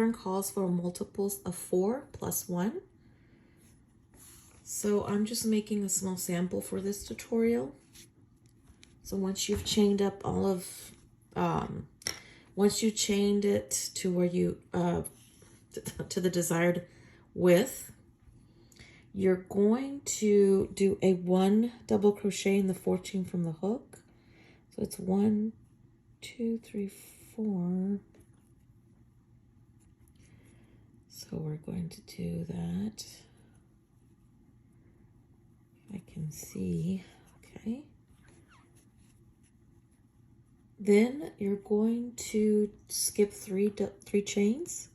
pattern calls for multiples of 4 plus 1. So I'm just making a small sample for this tutorial. So once you've chained up all of, once you chained it to where you, to the desired width, you're going to do a 1 double crochet in the 14 from the hook. So it's 1, 2, 3, 4. So we're going to do that. I can see, okay. Then you're going to skip three chains.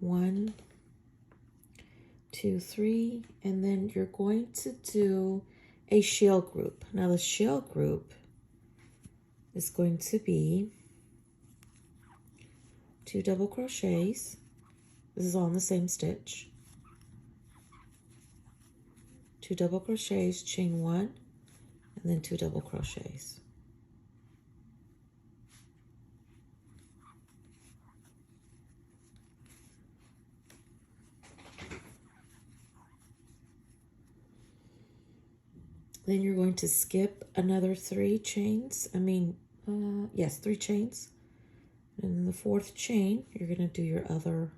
1, 2, 3, and then you're going to do a shell group. Now the shell group is going to be 2 double crochets. This is all in the same stitch. 2 double crochets, chain 1, and then 2 double crochets. Then you're going to skip another 3 chains. Yes, 3 chains. And in the 4th chain, you're going to do your other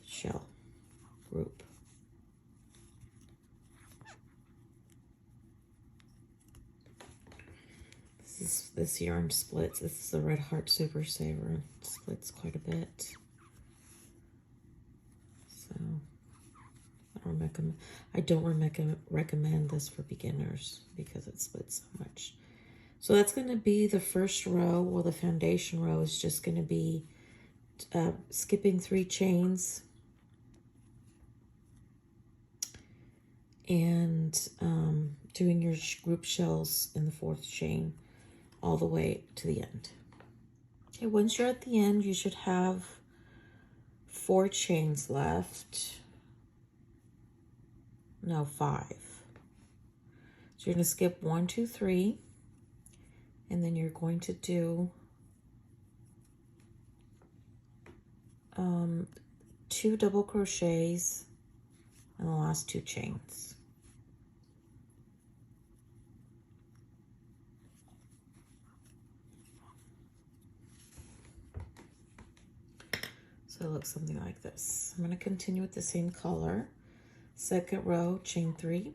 shell group. This yarn splits. This is the Red Heart Super Saver. It splits quite a bit. So I don't recommend this for beginners because it splits so much. So that's going to be the first row, or the foundation row is just going to be skipping 3 chains and doing your group shells in the 4th chain all the way to the end. Okay, once you're at the end, you should have 4 chains left. No, 5. So you're going to skip 1, 2, 3, and then you're going to do 2 double crochets in the last 2 chains. So it looks something like this. I'm going to continue with the same color. 2nd row, chain 3.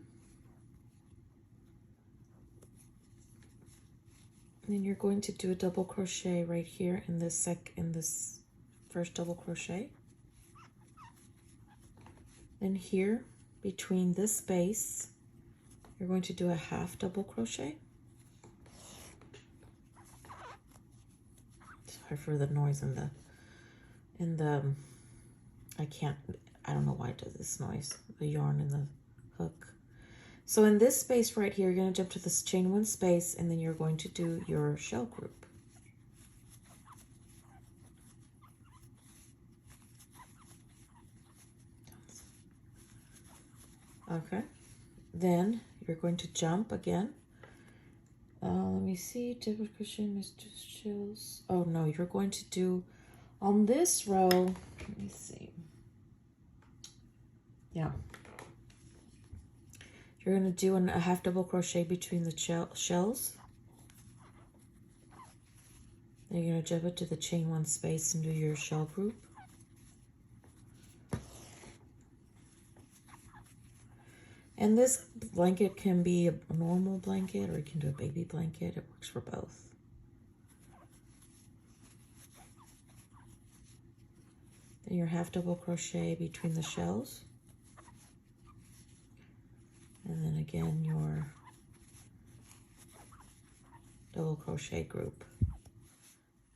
And then you're going to do a double crochet right here in this first double crochet. And here, between this space, you're going to do a half double crochet. Sorry for the noise in the I don't know why it does this noise, the yarn in the hook. So in this space right here, you're going to jump to this chain 1 space, and then you're going to do your shell group. Okay, then you're going to jump again. Let me see, double crochet, missed shells. Oh no, you're going to do on this row, let me see. Yeah. You're going to do a half double crochet between the shells. Then you're going to jump into the chain 1 space and do your shell group. And this blanket can be a normal blanket, or you can do a baby blanket. It works for both. Then your half double crochet between the shells. And then again, your double crochet group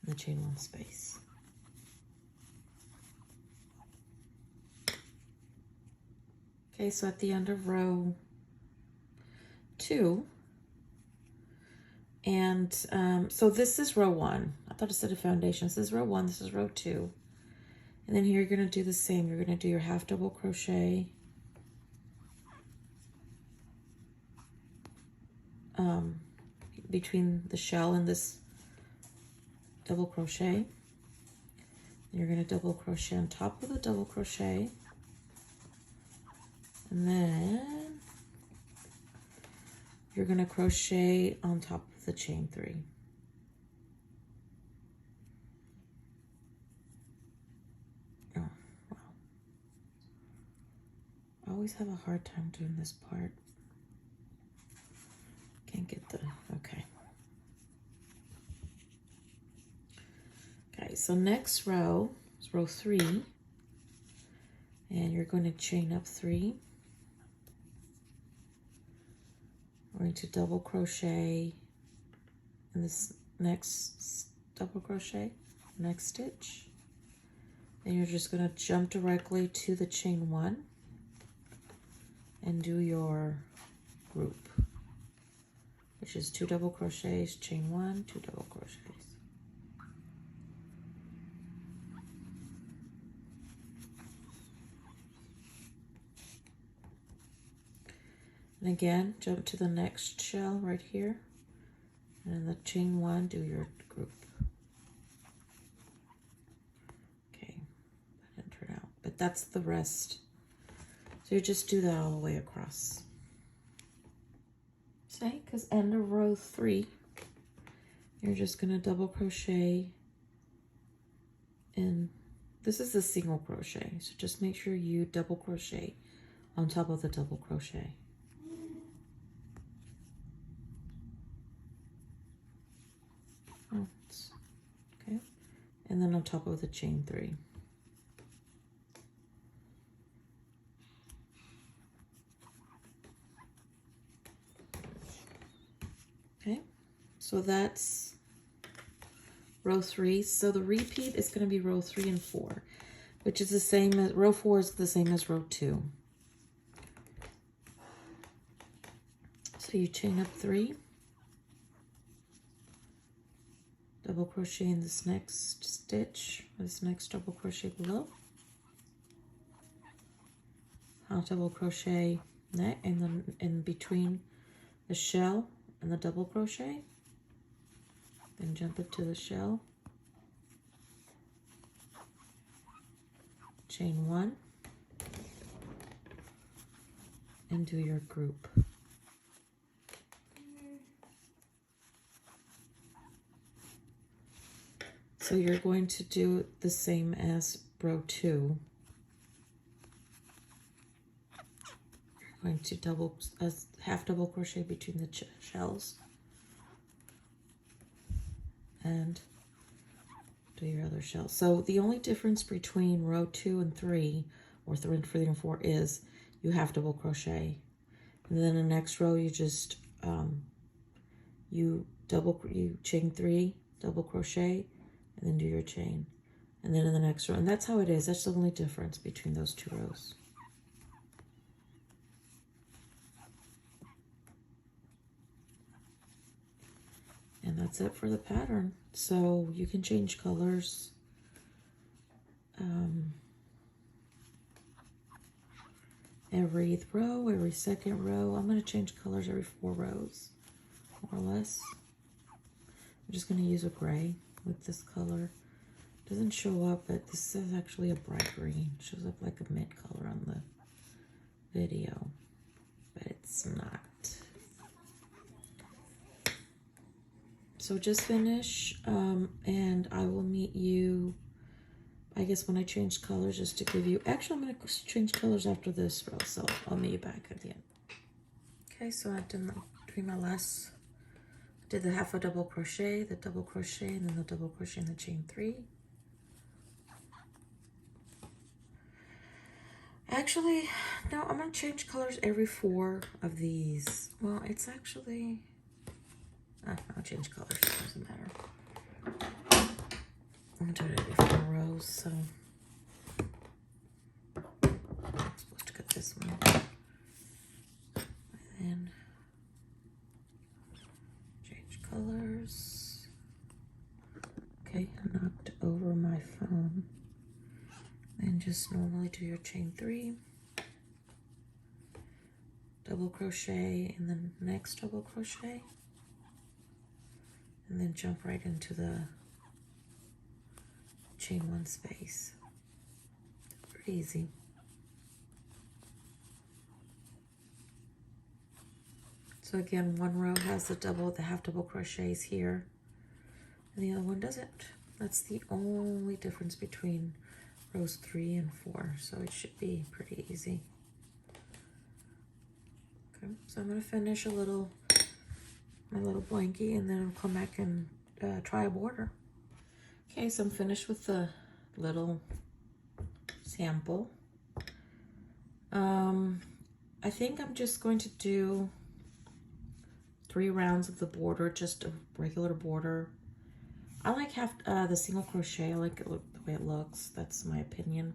in the chain 1 space. Okay, so at the end of row 2, and so this is row 1. I thought it said a foundation. This is row 1, this is row 2. And then here you're going to do the same. You're going to do your half double crochet between the shell and this double crochet. You're going to double crochet on top of the double crochet, and then you're going to crochet on top of the chain 3. Oh, wow. I always have a hard time doing this part. Can't get the, okay. Okay, so next row is row 3, and you're going to chain up 3. We're going to double crochet in this next double crochet, next stitch. Then you're just going to jump directly to the chain 1 and do your group, which is 2 double crochets, chain 1, 2 double crochets. And again, jump to the next shell right here, and in the chain 1, do your group. Okay, that didn't turn out, but that's the rest. So you just do that all the way across. Say, because end of row 3, you're just going to double crochet in, this is a single crochet, so just make sure you double crochet on top of the double crochet. Okay, and then on top of the chain 3. Okay, so that's row 3. So the repeat is going to be row 3 and 4, which is the same as, row 4 is the same as row 2. So you chain up 3, double crochet in this next stitch, this next double crochet below, half double crochet and then in between the shell and the double crochet, then jump into the shell, chain 1, and do your group. So you're going to do the same as row 2. You're going to half double crochet between the shells and do your other shell. So the only difference between row 2 and 3, or 3 and 4, is you half double crochet, and then the next row you just you chain 3, double crochet, and then do your chain, and then in the next row, and that's how it is. That's the only difference between those 2 rows. And that's it for the pattern. So you can change colors. Every row, every second row. I'm going to change colors every 4 rows, more or less. I'm just going to use a gray with this color. It doesn't show up, but this is actually a bright green. It shows up like a mint color on the video, but it's not. So just finish, and I will meet you, I guess, when I change colors, just to give you, actually I'm going to change colors after this row, so I'll meet you back at the end. Okay, so I did between my last, did the half a double crochet, the double crochet, and then the double crochet in the chain 3. Actually, no, I'm going to change colors every 4 of these. Well, it's actually, I'll change colors, it doesn't matter. I'm going to do it every 4 rows, so I'm supposed to cut this one. And then change colors. Okay, I knocked over my phone. And just normally do your chain 3, double crochet, and then next double crochet, and then jump right into the chain 1 space. Pretty easy. So again, one row has the half double crochets here, and the other one doesn't. That's the only difference between rows 3 and 4, so it should be pretty easy. Okay, so I'm gonna finish my little blankie, and then I'll come back and try a border. Okay, so I'm finished with the little sample. I think I'm just going to do 3 rounds of the border, just a regular border. I like the single crochet. I like it, the way it looks. That's my opinion.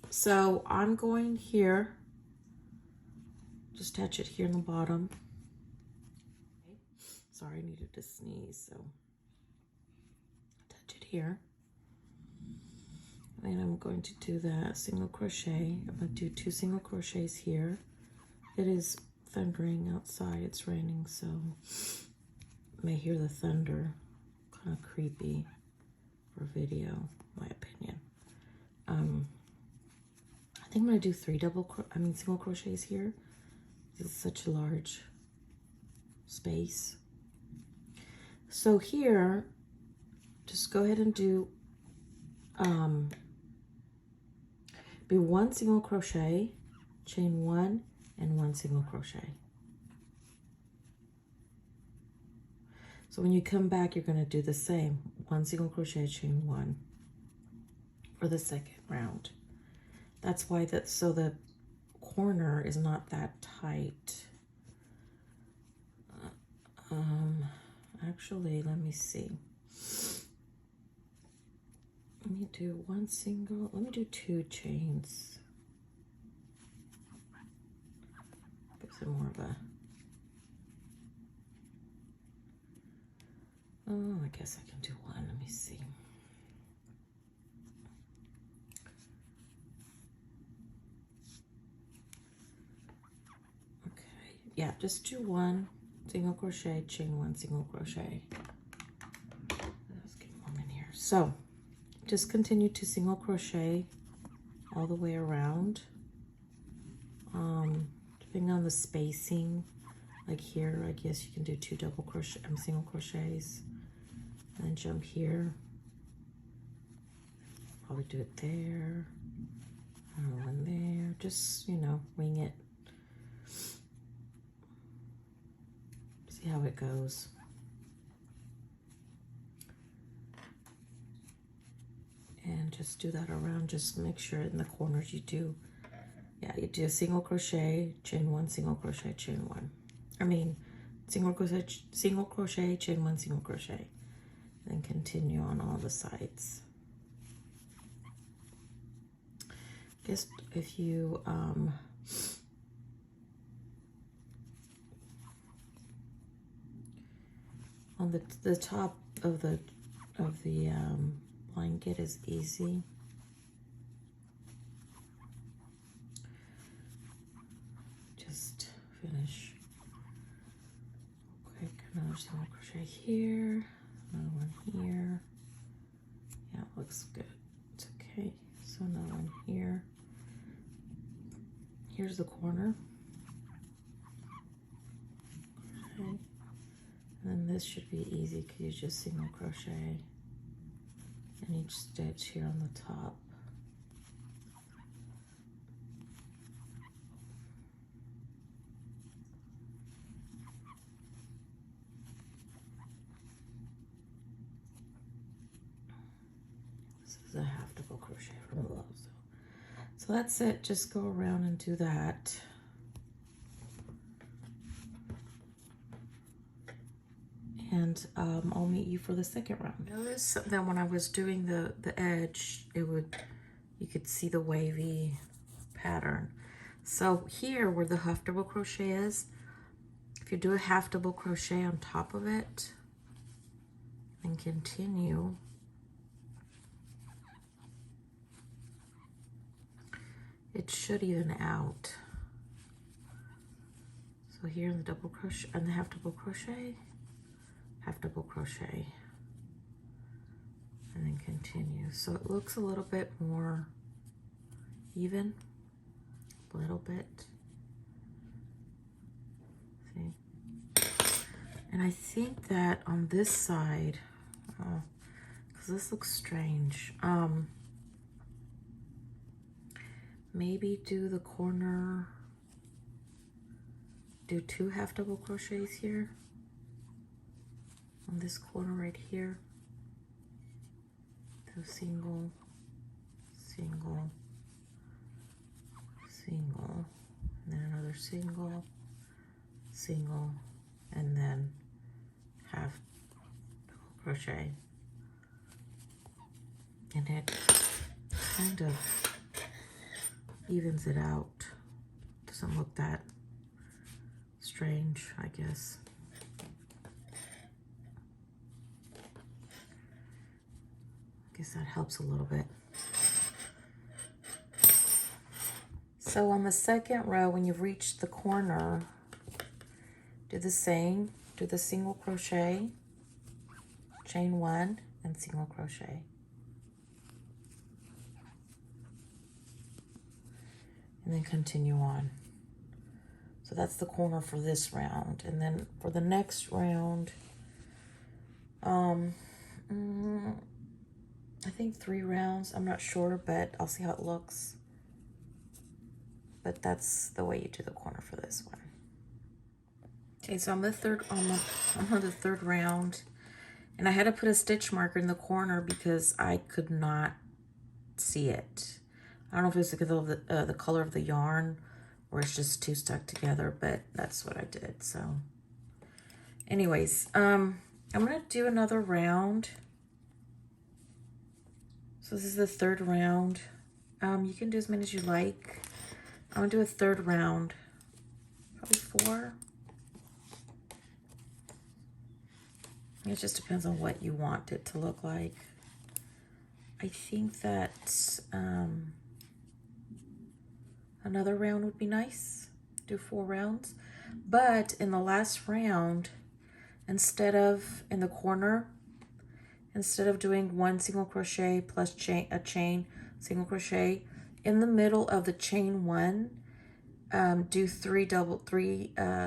So I'm going here, just attach it here in the bottom. Sorry, I needed to sneeze, so attach it here. And I'm going to do that single crochet. I'm going to do 2 single crochets here. It is thundering outside, it's raining, so you may hear the thunder. Kind of creepy for video, my opinion. I think I'm going to do 3 single crochets here. This is such a large space. So here, just go ahead and do be 1 single crochet, chain 1, and 1 single crochet. So when you come back, you're going to do the same, 1 single crochet, chain 1 for the second round. That's why so the corner is not that tight. Actually, let me see. Let me do 1 single, let me do 2 chains. Gives it more of a, oh, I guess I can do 1, let me see. Okay, yeah, just do 1 single crochet, chain 1 single crochet. Let's get one in here. So, just continue to single crochet all the way around. Depending on the spacing, like here, I guess you can do 2 single crochets, and then jump here. Probably do it there, one there. Just, you know, wing it. See how it goes. And just do that around. Just make sure in the corners you do, yeah, you do a single crochet, chain 1, single crochet, chain 1. I mean, single crochet, chain 1, single crochet. Then continue on all the sides. Just if you on the top of the blanket is easy. Just finish quick. Another single crochet here, another one here. Yeah, it looks good. It's okay. So another one here. Here's the corner. Okay. And then this should be easy because you just single crochet in each stitch here on the top. This is a half double crochet from below. So that's it. Just go around and do that. And I'll meet you for the second round. Notice that when I was doing the edge, you could see the wavy pattern. So here where the half double crochet is, if you do a half double crochet on top of it and continue, it should even out. So here in the double crochet and the half double crochet, half double crochet, and then continue. So it looks a little bit more even, a little bit. See? And I think that on this side, because this looks strange, maybe do the corner, do 2 half double crochets here on this corner right here. Do single, single, single, and then another single, single, and then half double crochet. And it kind of evens it out. Doesn't look that strange, I guess. I guess that helps a little bit. So on the second row, when you've reached the corner, do the same. Do the single crochet, chain 1, and single crochet. And then continue on. So that's the corner for this round. And then for the next round, I think 3 rounds. I'm not sure, but I'll see how it looks. But that's the way you do the corner for this one. Okay, so I'm on the third round, and I had to put a stitch marker in the corner because I could not see it. I don't know if it's because of the color of the yarn or it's just too stuck together, but that's what I did. So anyways, I'm gonna do another round. So this is the 3rd round. You can do as many as you like. I'm gonna do a 3rd round, probably 4. It just depends on what you want it to look like. I think that another round would be nice. Do 4 rounds. But in the last round, instead of in the corner, instead of doing 1 single crochet plus a chain, single crochet, in the middle of the chain 1, do 3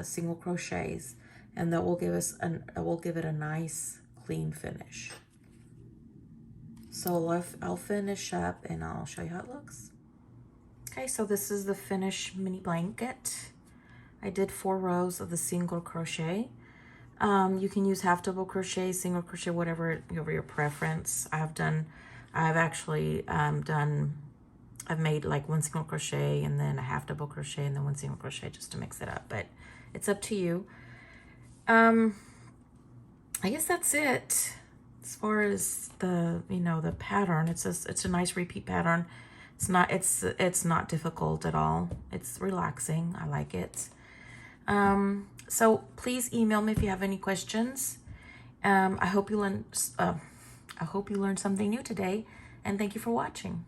single crochets, and that will give us give it a nice clean finish. So I'll finish up and I'll show you how it looks. Okay, so this is the finished mini blanket. I did 4 rows of the single crochet. You can use half double crochet, single crochet, whatever your preference. I've made like 1 single crochet and then a half double crochet and then 1 single crochet just to mix it up, but it's up to you. I guess that's it as far as the the pattern. It's a nice repeat pattern. It's not difficult at all. It's relaxing. I like it. So please email me if you have any questions. I hope you learned something new today, and thank you for watching.